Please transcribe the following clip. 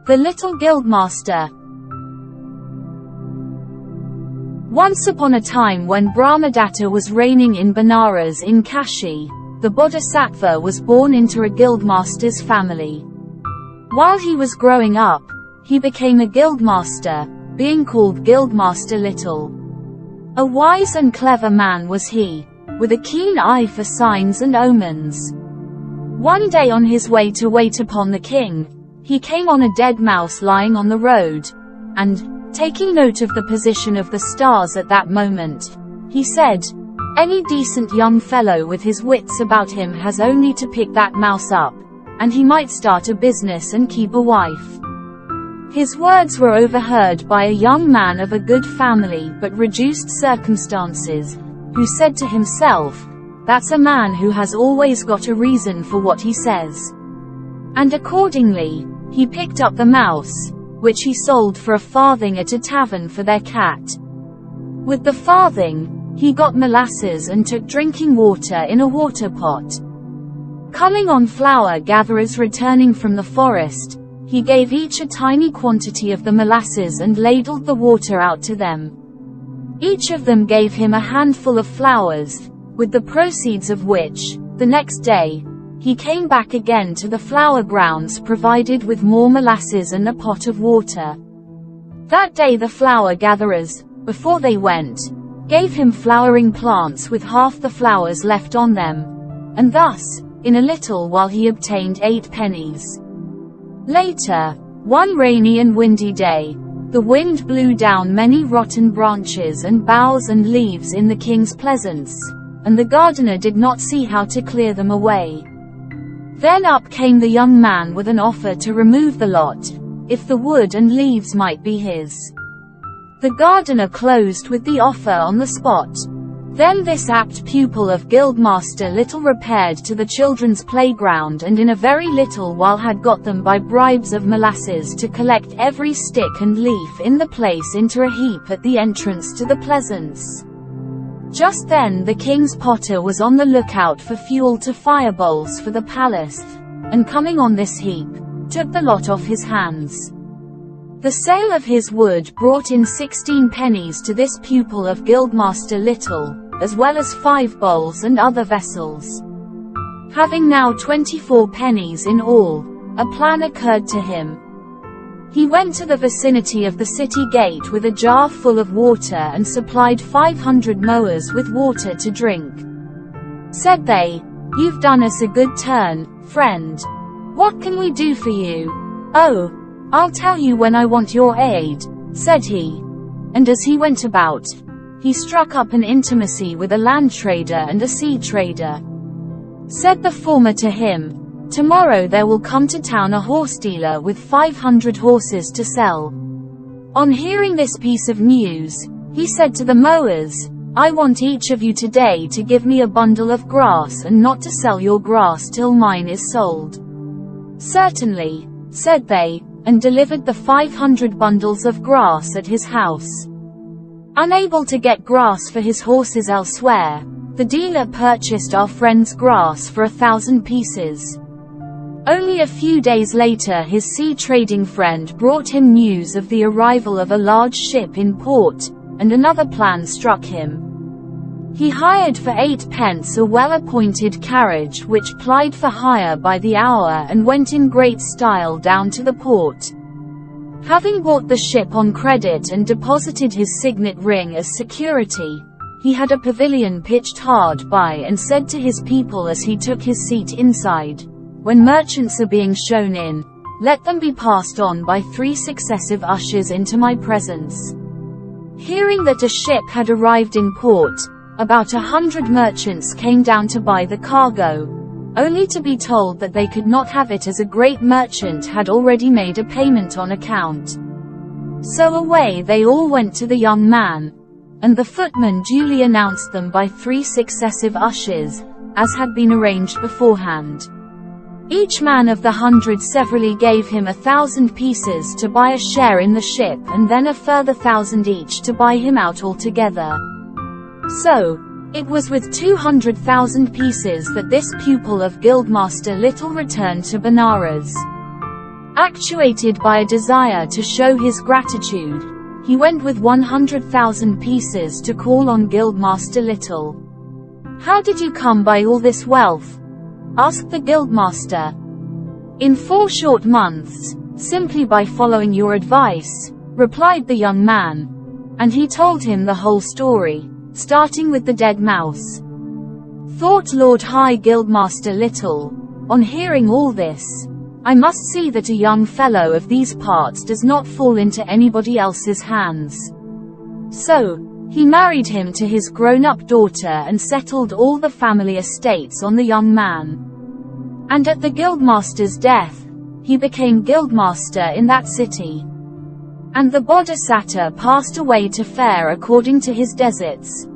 The Little Gildmaster. Once upon a time when Brahmadatta was reigning in Benares in Kashi, the Bodhisattva was born into a guildmaster's family. While he was growing up, he became a guildmaster, being called Gildmaster Little. A wise and clever man was he, with a keen eye for signs and omens. One day on his way to wait upon the king, he came on a dead mouse lying on the road, and, taking note of the position of the stars at that moment, he said, "Any decent young fellow with his wits about him has only to pick that mouse up, and he might start a business and keep a wife." His words were overheard by a young man of a good family but reduced circumstances, who said to himself, "That's a man who has always got a reason for what he says." And accordingly, he picked up the mouse, which he sold for a farthing at a tavern for their cat. With the farthing, he got molasses and took drinking water in a water pot. Coming on flower gatherers returning from the forest, he gave each a tiny quantity of the molasses and ladled the water out to them. Each of them gave him a handful of flowers, with the proceeds of which, the next day, he came back again to the flower grounds provided with more molasses and a pot of water. That day the flower gatherers, before they went, gave him flowering plants with half the flowers left on them, and thus, in a little while he obtained 8 pennies. Later, one rainy and windy day, the wind blew down many rotten branches and boughs and leaves in the king's pleasance, and the gardener did not see how to clear them away. Then up came the young man with an offer to remove the lot, if the wood and leaves might be his. The gardener closed with the offer on the spot. Then this apt pupil of Gildmaster Little repaired to the children's playground and in a very little while had got them by bribes of molasses to collect every stick and leaf in the place into a heap at the entrance to the pleasance. Just then the king's potter was on the lookout for fuel to fire bowls for the palace, and coming on this heap, took the lot off his hands. The sale of his wood brought in 16 pennies to this pupil of Gildmaster Little, as well as 5 bowls and other vessels. Having now 24 pennies in all, a plan occurred to him. He went to the vicinity of the city gate with a jar full of water and supplied 500 mowers with water to drink. Said they, "You've done us a good turn, friend. What can we do for you?" "Oh, I'll tell you when I want your aid," said he. And as he went about, he struck up an intimacy with a land trader and a sea trader. Said the former to him, "Tomorrow there will come to town a horse dealer with 500 horses to sell." On hearing this piece of news, he said to the mowers, "I want each of you today to give me a bundle of grass and not to sell your grass till mine is sold." "Certainly," said they, and delivered the 500 bundles of grass at his house. Unable to get grass for his horses elsewhere, the dealer purchased our friend's grass for 1,000 pieces. Only a few days later his sea trading friend brought him news of the arrival of a large ship in port, and another plan struck him. He hired for 8 pence a well-appointed carriage which plied for hire by the hour and went in great style down to the port. Having bought the ship on credit and deposited his signet ring as security, he had a pavilion pitched hard by and said to his people as he took his seat inside, "When merchants are being shown in, let them be passed on by 3 successive ushers into my presence." Hearing that a ship had arrived in port, about 100 merchants came down to buy the cargo, only to be told that they could not have it as a great merchant had already made a payment on account. So away they all went to the young man, and the footman duly announced them by 3 successive ushers, as had been arranged beforehand. Each man of the 100 severally gave him 1,000 pieces to buy a share in the ship and then a further 1,000 each to buy him out altogether. So, it was with 200,000 pieces that this pupil of Gildmaster Little returned to Benares. Actuated by a desire to show his gratitude, he went with 100,000 pieces to call on Gildmaster Little. "How did you come by all this wealth?" asked the Gildmaster. "In 4 short months, simply by following your advice," replied the young man. And he told him the whole story, starting with the dead mouse. Thought Lord High Gildmaster Little, on hearing all this, "I must see that a young fellow of these parts does not fall into anybody else's hands." So, he married him to his grown-up daughter and settled all the family estates on the young man. And at the Gildmaster's death, he became Gildmaster in that city. And the Bodhisattva passed away to fare according to his deserts.